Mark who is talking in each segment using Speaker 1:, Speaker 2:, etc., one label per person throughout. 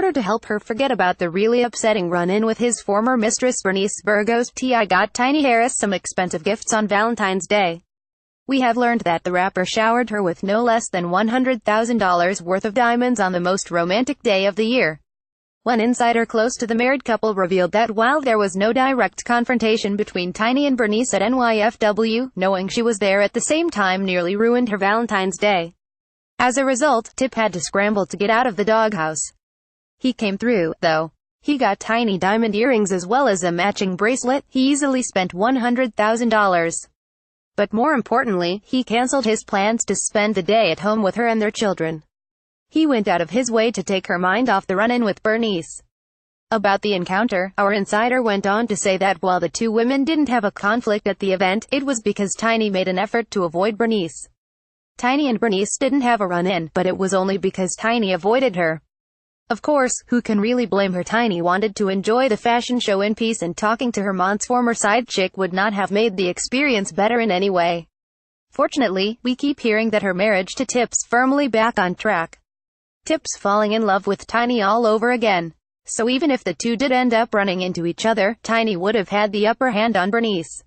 Speaker 1: order to help her forget about the really upsetting run-in with his former mistress Bernice Burgos, T.I. got Tiny Harris some expensive gifts on Valentine's Day. We have learned that the rapper showered her with no less than $100,000 worth of diamonds on the most romantic day of the year. One insider close to the married couple revealed that while there was no direct confrontation between Tiny and Bernice at NYFW, knowing she was there at the same time nearly ruined her Valentine's Day. As a result, Tip had to scramble to get out of the doghouse. He came through, though. He got tiny diamond earrings as well as a matching bracelet. He easily spent $100,000. But more importantly, he canceled his plans to spend the day at home with her and their children. He went out of his way to take her mind off the run-in with Bernice. About the encounter, our insider went on to say that while the two women didn't have a conflict at the event, it was because Tiny made an effort to avoid Bernice. Tiny and Bernice didn't have a run-in, but it was only because Tiny avoided her. Of course, who can really blame her? Tiny wanted to enjoy the fashion show in peace, and talking to her mom's former side chick would not have made the experience better in any way. Fortunately, we keep hearing that her marriage to Tip's firmly back on track. Tip's falling in love with Tiny all over again. So even if the two did end up running into each other, Tiny would have had the upper hand on Bernice.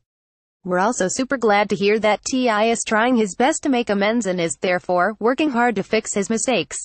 Speaker 1: We're also super glad to hear that T.I. is trying his best to make amends and is, therefore, working hard to fix his mistakes.